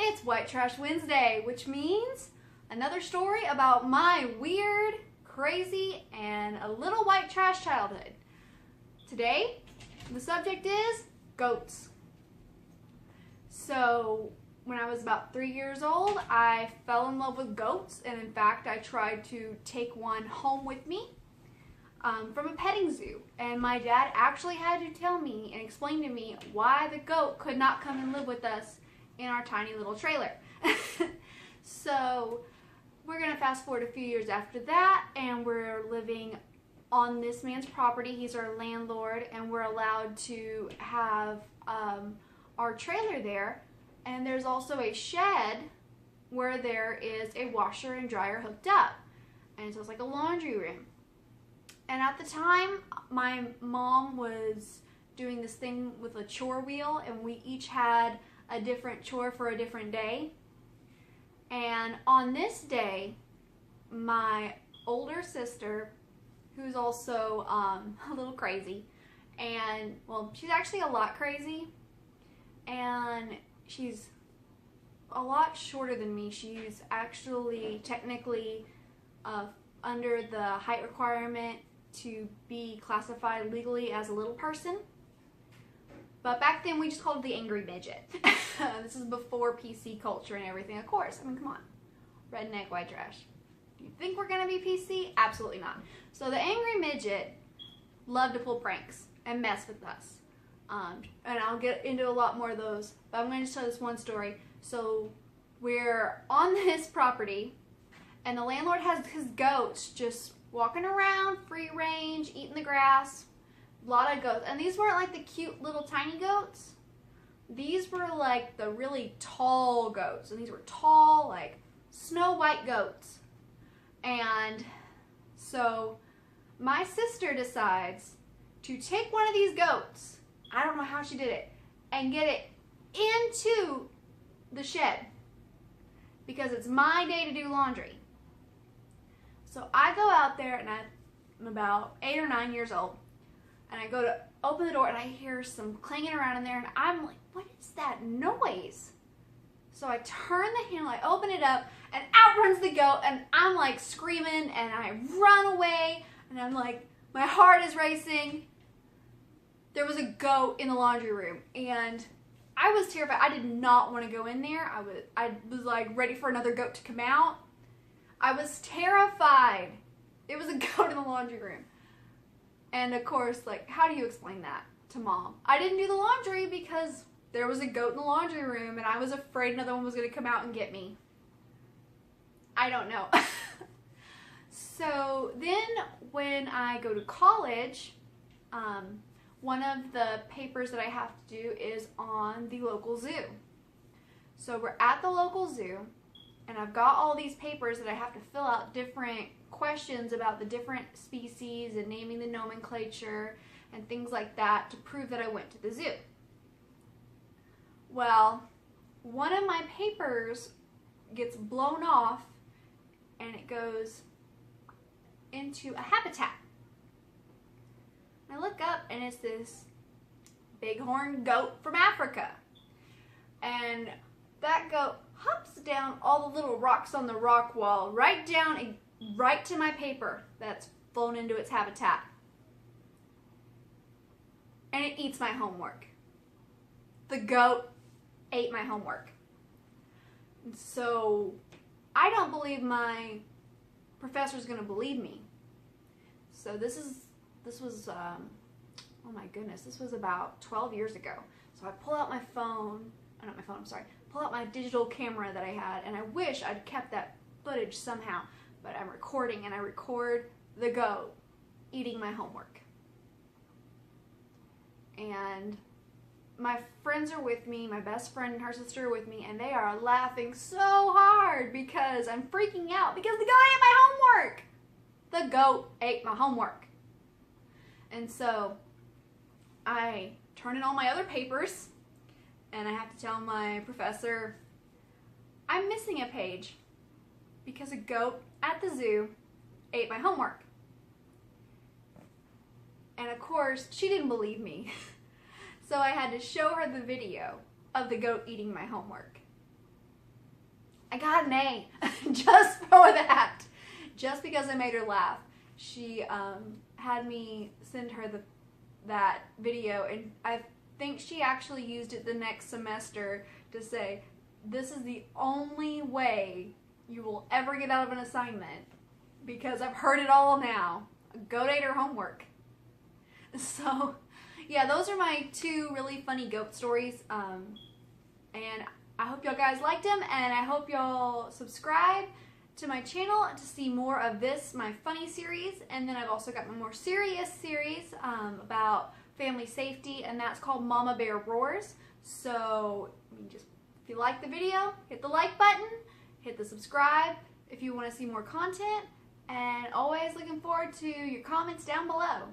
It's White Trash Wednesday, which means another story about my weird, crazy, and a little white trash childhood. Today, the subject is goats. So, when I was about 3 years old, I fell in love with goats, and in fact, I tried to take one home with me from a petting zoo. And my dad actually had to tell me and explain to me why the goat could not come and live with us in our tiny little trailer. So we're gonna fast forward a few years after that, and we're living on this man's property. He's our landlord, and we're allowed to have our trailer there. And there's also a shed where there is a washer and dryer hooked up, and so it's like a laundry room. And at the time, my mom was doing this thing with a chore wheel, and we each had a different chore for a different day. And on this day, my older sister, who's also a little crazy, and well, she's actually a lot crazy, and she's a lot shorter than me. She's actually technically under the height requirement to be classified legally as a little person. But back then we just called it the angry midget. This is before PC culture and everything, of course. I mean, come on. Redneck white trash. You think we're gonna be PC? Absolutely not. So the angry midget loved to pull pranks and mess with us. And I'll get into a lot more of those, but I'm gonna just tell this one story. So we're on this property, and the landlord has his goats just walking around, free range, eating the grass. A lot of goats. And these weren't like the cute little tiny goats. These were like the really tall goats. And these were tall, like Snow White goats. And so my sister decides to take one of these goats, I don't know how she did it, and get it into the shed, because it's my day to do laundry. So I go out there, and I'm about 8 or 9 years old, and I go to open the door, and I hear some clanging around in there, and I'm like, what is that noise? So I turn the handle, I open it up, and out runs the goat, and I'm like screaming, and I run away, and I'm like, my heart is racing. There was a goat in the laundry room, and I was terrified. I did not want to go in there. I was like ready for another goat to come out. I was terrified. It was a goat in the laundry room. And of course, like, how do you explain that to mom? I didn't do the laundry because there was a goat in the laundry room, and I was afraid another one was going to come out and get me. I don't know. So then when I go to college, one of the papers that I have to do is on the local zoo. So we're at the local zoo, and I've got all these papers that I have to fill out different questions about the different species and naming the nomenclature and things like that to prove that I went to the zoo. Well, one of my papers gets blown off, and it goes into a habitat. I look up, and it's this bighorn goat from Africa. And that goat hops down all the little rocks on the rock wall, right down and right to my paper that's flown into its habitat. And it eats my homework. The goat ate my homework. And so I don't believe my professor's gonna believe me. So this was oh my goodness, this was about 12 years ago. So I pull out my phone, not my phone, I'm sorry, pull out my digital camera that I had, and I wish I'd kept that footage somehow, but I'm recording, and I record the goat eating my homework. And my friends are with me, my best friend and her sister are with me, and they are laughing so hard because I'm freaking out because the goat ate my homework. The goat ate my homework. And so I turn in all my other papers, and I have to tell my professor, I'm missing a page because a goat at the zoo ate my homework. And of course, she didn't believe me. So I had to show her the video of the goat eating my homework. I got an A just for that. Just because I made her laugh. She had me send her that video, and I think she actually used it the next semester to say, this is the only way you will ever get out of an assignment, because I've heard it all now. Go date her homework. So, yeah, those are my 2 really funny goat stories. And I hope y'all guys liked them, and I hope y'all subscribe to my channel to see more of this, my funny series. And then I've also got my more serious series about family safety, and that's called Mama Bear Roars. So, just if you like the video, hit the like button, hit the subscribe if you want to see more content, and always looking forward to your comments down below.